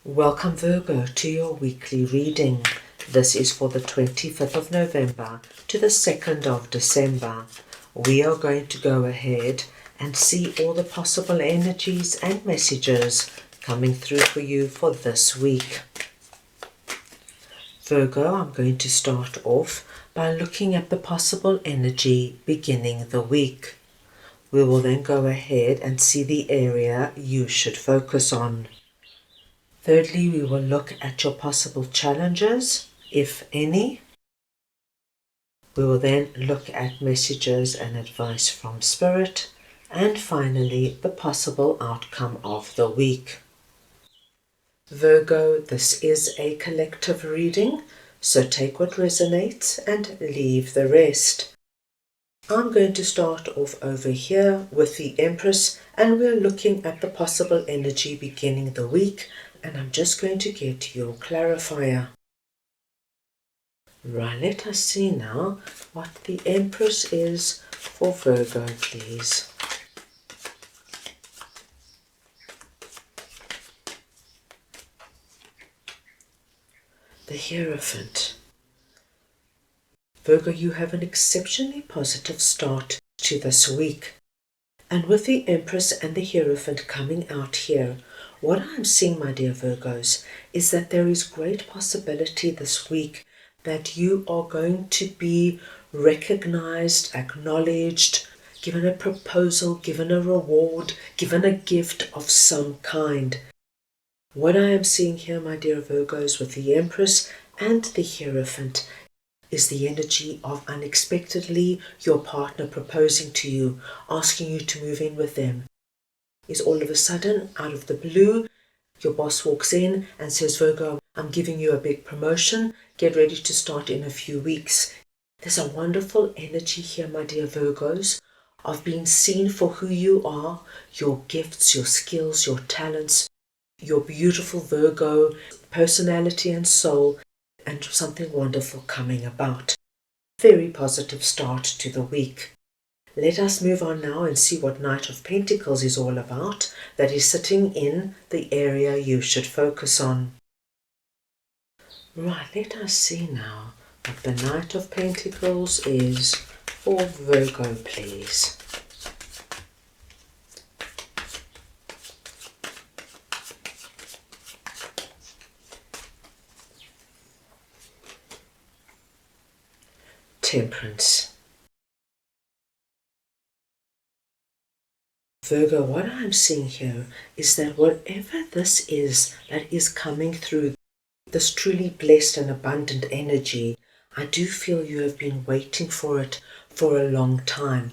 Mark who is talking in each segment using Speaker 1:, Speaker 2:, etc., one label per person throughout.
Speaker 1: Welcome Virgo to your weekly reading. This is for the 25th of November to the 2nd of December. We are going to go ahead and see all the possible energies and messages coming through for you for this week. Virgo, I'm going to start off by looking at the possible energy beginning the week. We will then go ahead and see the area you should focus on. Thirdly, we will look at your possible challenges, if any. We will then look at messages and advice from Spirit. And finally, the possible outcome of the week. Virgo, this is a collective reading, so take what resonates and leave the rest. I'm going to start off over here with the Empress, and we're looking at the possible energy beginning the week. And I'm just going to get your clarifier. Right, let us see now what the Empress is for Virgo, please. The Hierophant. Virgo, you have an exceptionally positive start to this week. And with the Empress and the Hierophant coming out here, what I'm seeing, my dear Virgos, is that there is great possibility this week that you are going to be recognized, acknowledged, given a proposal, given a reward, given a gift of some kind. What I am seeing here, my dear Virgos, with the Empress and the Hierophant is the energy of unexpectedly your partner proposing to you, asking you to move in with them. Is all of a sudden, out of the blue, your boss walks in and says, Virgo, I'm giving you a big promotion. Get ready to start in a few weeks. There's a wonderful energy here, my dear Virgos, of being seen for who you are, your gifts, your skills, your talents, your beautiful Virgo personality and soul, and something wonderful coming about. Very positive start to the week. Let us move on now and see what Knight of Pentacles is all about, that is sitting in the area you should focus on. Right, let us see now what the Knight of Pentacles is for Virgo, please. Temperance. Virgo, what I'm seeing here is that whatever this is that is coming through this truly blessed and abundant energy, I do feel you have been waiting for it for a long time.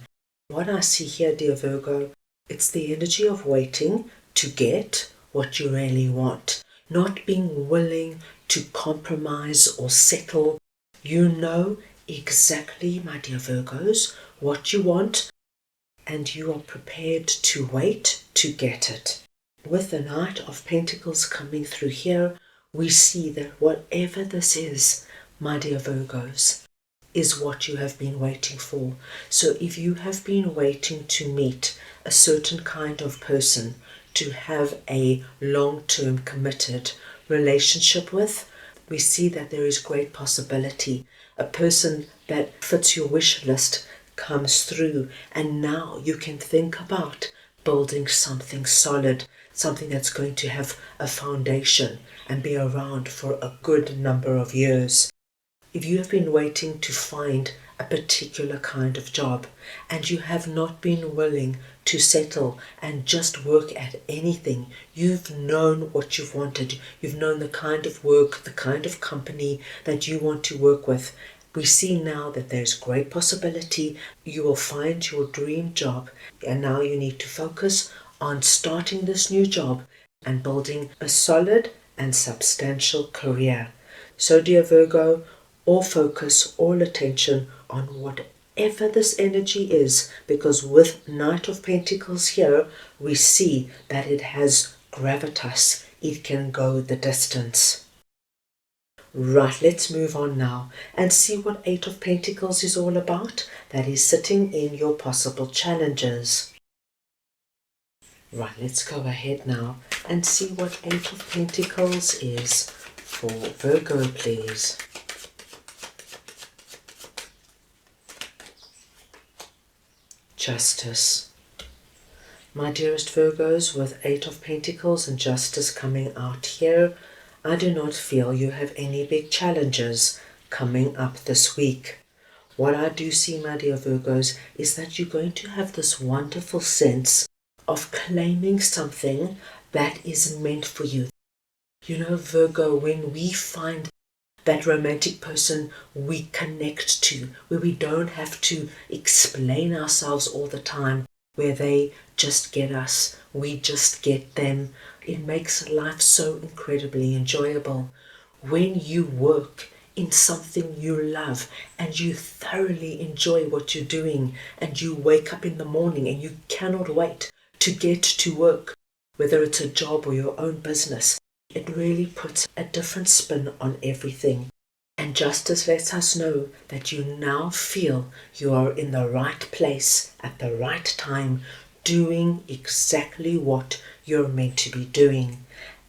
Speaker 1: What I see here, dear Virgo, it's the energy of waiting to get what you really want, not being willing to compromise or settle. You know exactly, my dear Virgos, what you want, and you are prepared to wait to get it. With the Knight of Pentacles coming through here, we see that whatever this is, my dear Virgos, is what you have been waiting for. So if you have been waiting to meet a certain kind of person, to have a long-term committed relationship with, we see that there is great possibility. A person that fits your wish list comes through, and now you can think about building something solid, something that's going to have a foundation and be around for a good number of years. If you have been waiting to find a particular kind of job and you have not been willing to settle and just work at anything, you've known what you've wanted, you've known the kind of work, the kind of company that you want to work with. We see now that there's great possibility you will find your dream job, and now you need to focus on starting this new job and building a solid and substantial career. So dear Virgo, all focus, all attention on whatever this energy is, because with Knight of Pentacles here, we see that it has gravitas. It can go the distance. Right, let's move on now and see what Eight of Pentacles is all about, that is sitting in your possible challenges. Right, let's go ahead now and see what Eight of Pentacles is for Virgo, please. Justice. My dearest Virgos, with Eight of Pentacles and Justice coming out here, I do not feel you have any big challenges coming up this week. What I do see, my dear Virgos, is that you're going to have this wonderful sense of claiming something that is meant for you. You know, Virgo, when we find that romantic person we connect to, where we don't have to explain ourselves all the time, where they just get us, we just get them, it makes life so incredibly enjoyable. When you work in something you love and you thoroughly enjoy what you're doing, and you wake up in the morning and you cannot wait to get to work, whether it's a job or your own business, it really puts a different spin on everything. And Justice lets us know that you now feel you are in the right place at the right time, doing exactly what you're meant to be doing.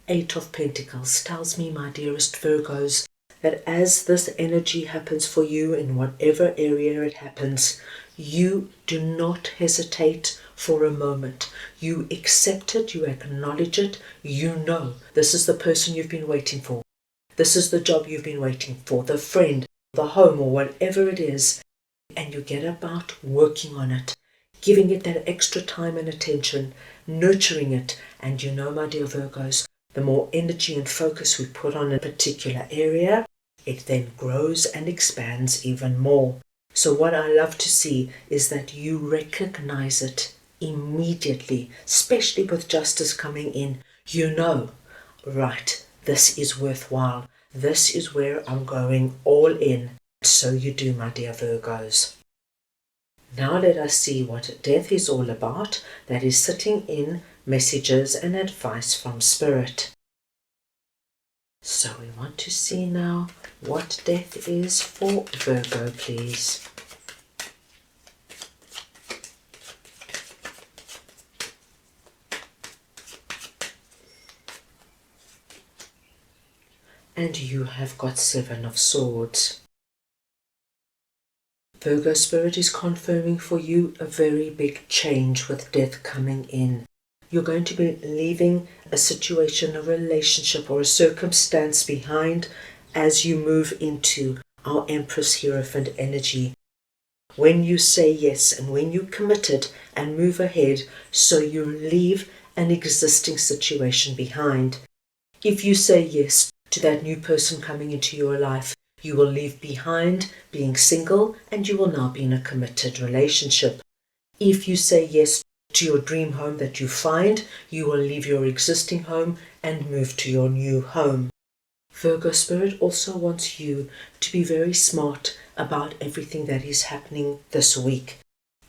Speaker 1: Eight of Pentacles tells me, my dearest Virgos, that as this energy happens for you in whatever area it happens, you do not hesitate for a moment. You accept it, you acknowledge it, you know this is the person you've been waiting for. This is the job you've been waiting for, the friend, the home, or whatever it is. And you get about working on it, giving it that extra time and attention, nurturing it. And you know, my dear Virgos, the more energy and focus we put on a particular area, it then grows and expands even more. So what I love to see is that you recognize it immediately, especially with Justice coming in. You know, right, this is worthwhile. This is where I'm going all in. So you do, my dear Virgos. Now let us see what death is all about. That is sitting in messages and advice from Spirit. So we want to see now what death is for Virgo, please. And you have got Seven of Swords. Virgo Spirit is confirming for you a very big change with death coming in. You're going to be leaving a situation, a relationship, or a circumstance behind as you move into our Empress Hierophant energy. When you say yes and when you commit it and move ahead, so you leave an existing situation behind. If you say yes to that new person coming into your life, you will leave behind being single and you will now be in a committed relationship. If you say yes to your dream home that you find, you will leave your existing home and move to your new home. Virgo Spirit also wants you to be very smart about everything that is happening this week.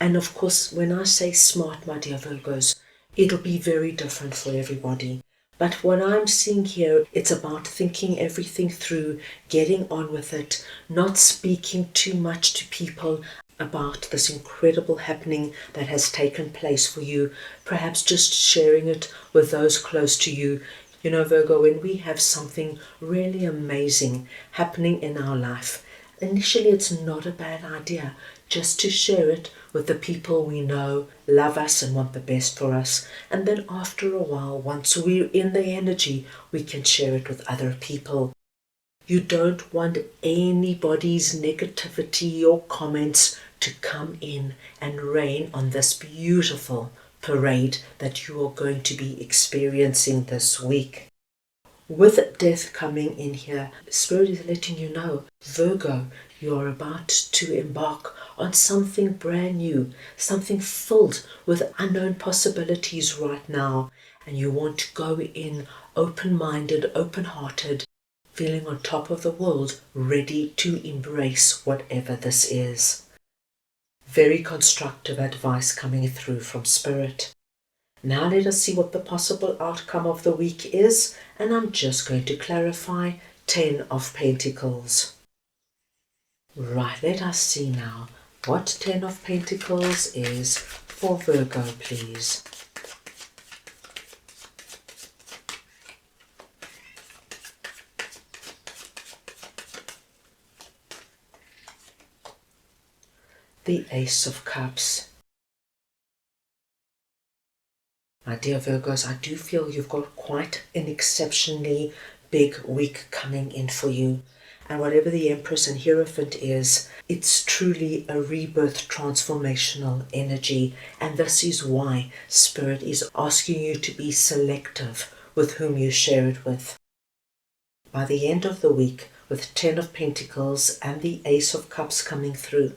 Speaker 1: And of course, when I say smart, my dear Virgos, it'll be very different for everybody. But what I'm seeing here, it's about thinking everything through, getting on with it, not speaking too much to people about this incredible happening that has taken place for you. Perhaps just sharing it with those close to you. You know, Virgo, when we have something really amazing happening in our life, initially it's not a bad idea just to share it with the people we know, love us and want the best for us. And then after a while, once we're in the energy, we can share it with other people. You don't want anybody's negativity or comments to come in and rain on this beautiful parade that you are going to be experiencing this week. With death coming in here, Spirit is letting you know, Virgo, you are about to embark on something brand new, something filled with unknown possibilities right now, and you want to go in open-minded, open-hearted, feeling on top of the world, ready to embrace whatever this is. Very constructive advice coming through from Spirit. Now let us see what the possible outcome of the week is, and I'm just going to clarify 10 of Pentacles. Right, let us see now what 10 of Pentacles is for Virgo, please. the Ace of Cups. My dear Virgos, I do feel you've got quite an exceptionally big week coming in for you. And whatever the Empress and Hierophant is, it's truly a rebirth transformational energy. And this is why Spirit is asking you to be selective with whom you share it with. By the end of the week, with 10 of Pentacles and the Ace of Cups coming through,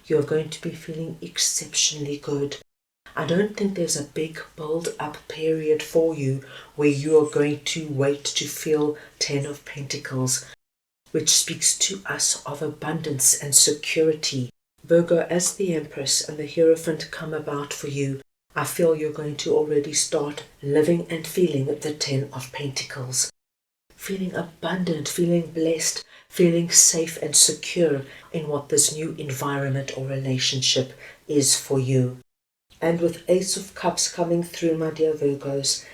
Speaker 1: you're going to be feeling exceptionally good. I don't think there's a big build-up period for you where you are going to wait to feel 10 of Pentacles, which speaks to us of abundance and security. Virgo, as the Empress and the Hierophant come about for you, I feel you're going to already start living and feeling the 10 of Pentacles. Feeling abundant, feeling blessed, feeling safe and secure in what this new environment or relationship is for you. And with Ace of Cups coming through, my dear Virgos,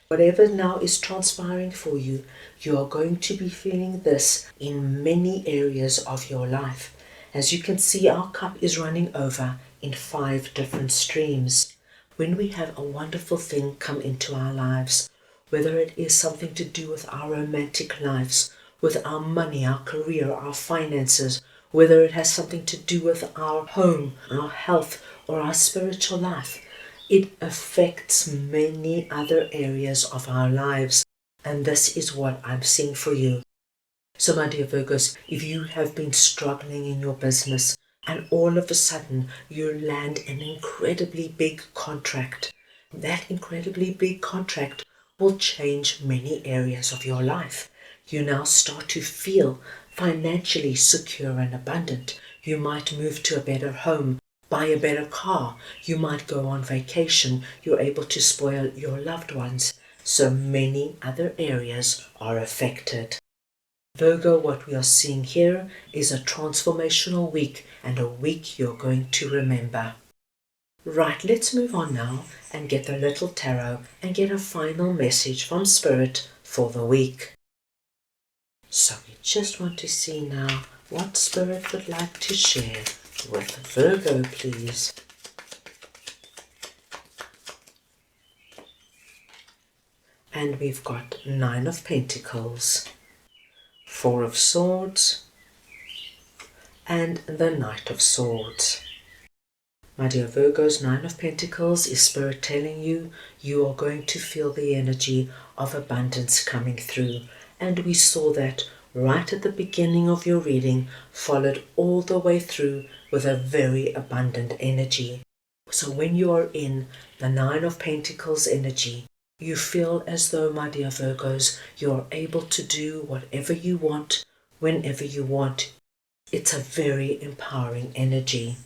Speaker 1: whatever now is transpiring for you, you are going to be feeling this in many areas of your life. As you can see, our cup is running over in 5 different streams. When we have a wonderful thing come into our lives, whether it is something to do with our romantic lives, with our money, our career, our finances, whether it has something to do with our home, our health, or our spiritual life, it affects many other areas of our lives. And this is what I'm seeing for you. So my dear Virgos, if you have been struggling in your business and all of a sudden you land an incredibly big contract, that incredibly big contract will change many areas of your life. You now start to feel financially secure and abundant. You might move to a better home, buy a better car, you might go on vacation, you're able to spoil your loved ones. So many other areas are affected. Virgo, what we are seeing here is a transformational week and a week you're going to remember. Right, let's move on now and get the little tarot and get a final message from Spirit for the week. So we just want to see now what Spirit would like to share with Virgo, please. And we've got 9 of Pentacles, 4 of Swords, and the Knight of Swords. My dear Virgos, 9 of Pentacles is Spirit telling you you are going to feel the energy of abundance coming through. And we saw that right at the beginning of your reading, followed all the way through with a very abundant energy. So when you are in the 9 of Pentacles energy, you feel as though, my dear Virgos, you are able to do whatever you want, whenever you want. It's a very empowering energy.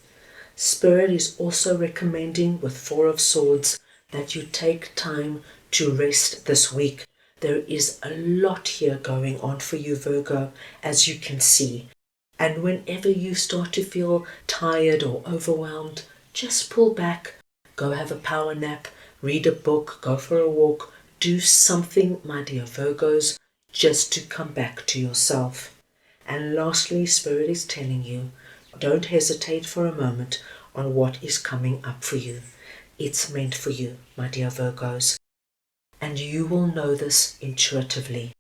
Speaker 1: Spirit is also recommending with 4 of Swords that you take time to rest this week. There is a lot here going on for you, Virgo, as you can see. And whenever you start to feel tired or overwhelmed, just pull back, go have a power nap, read a book, go for a walk, do something, my dear Virgos, just to come back to yourself. And lastly, Spirit is telling you, don't hesitate for a moment on what is coming up for you. It's meant for you, my dear Virgos. And you will know this intuitively.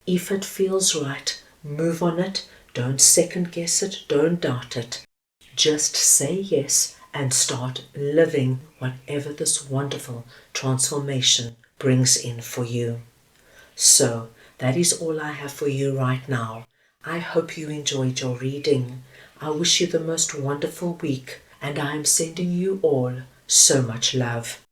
Speaker 1: If it feels right, move on it. Don't second guess it. Don't doubt it. Just say yes and start living whatever this wonderful transformation brings in for you. So, that is all I have for you right now. I hope you enjoyed your reading. I wish you the most wonderful week, and I am sending you all so much love.